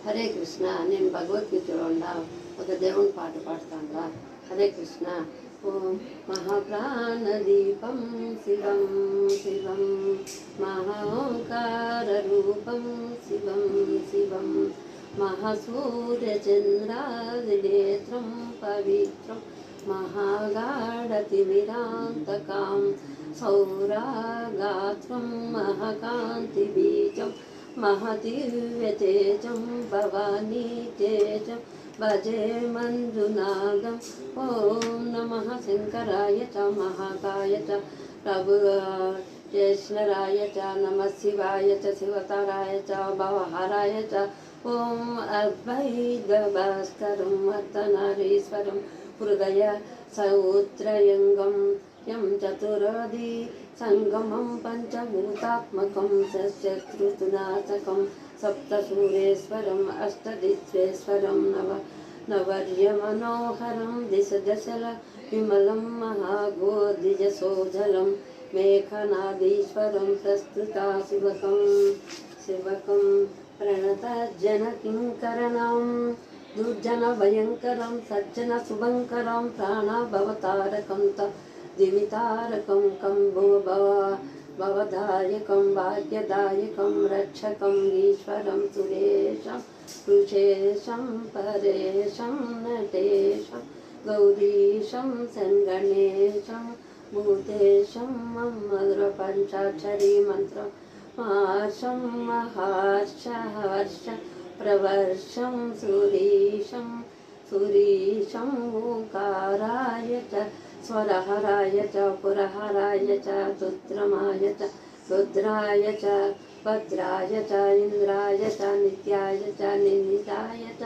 హరే కృష్ణ. నేను భగవద్గీతలో ఉన్న ఒక దేవుని పాట పాడుతాను. హరే కృష్ణ. ఓం మహాప్రాణదీపం శివం శివం మహోంకార రూపం శివం శివం మహాసూర్యచంద్రాదినేత్రం పవిత్రం మహాగాఢతిమిరాంతకాం సౌరాగాత్రం మహాకాంతిబీజం महतीव्यतेजं भवानी तेजं भजे मञ्जुनादं ॐ नमः शङ्कराय च महाकाय च प्रभुजेश्वराय च नमः शिवाय च शिवतराय च भवहराय च ॐ अद्वैतभास्करं वर्तनारीश्वरं हृदय सौत्रयङ्गं यं चतुरादि संगमं पंचभूतात्मकं शत्रुनाशकं सप्तसूरेश्वरम् अष्टदिक्श्वेश्वरं नवर्यमनोहरं दिशदशल विमलं महागोधिजसोजलं मेघनादीश्वरं प्रस्तुता शिवकं प्रणतजनकिङ्करणां दुर्जनभयङ्करं सज्जनशुभङ्करं प्राणाभवतारकं दिवितारकं भवदायकं भाग्यदायकं रक्षकं ईश्वरं सुरेशं कृशेशं परेशं नटेशं गौरीशं सङ्गणेशं भूतेशं मधुरपञ्चाक्षरी मन्त्रं महर्षं महर्षहर्ष प्रवर्षं सुरीशं ओंकाराय च स्वरहराय च पुरहराय च रुद्रमाय च रुद्राय च भद्राय च इंद्राय च नित्याय च निनिताय च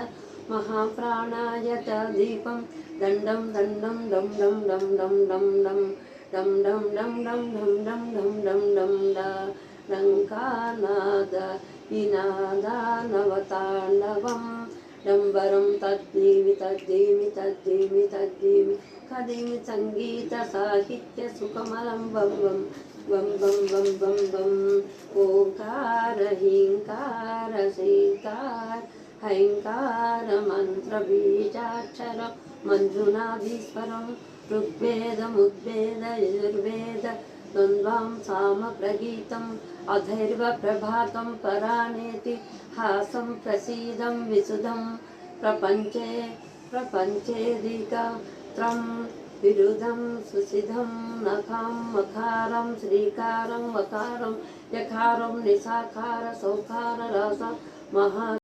महाप्राणाय च दीपं दण्डं दण्डं डं डं डं डं डं डं डं डं डं डं डं डं डं डं डं लङ्कानाद विनादानवताण्डवं डम्बरं तद्धीमि तद्धीमि तद्धीमि तद्धीमि कदिमि संगीत साहित्य सुकमलं बं बं बं बं बं बं बं ओंकार हींकार श्रीकार हैंकार मंत्र बीजाक्षर मंजुनाधीश्वरं ऋग्वेदमुद्वेद यजुर्वेद द्वन्द्वां सामप्रगीतम् अथर्व प्रभातं पराणेति हासं प्रसीदं विशुद्धं प्रपञ्चेदिकत्रं विरुधं सुसिधं नखां मकारं श्रीकारं वकारं यकारं निसाकार सौकार रस महा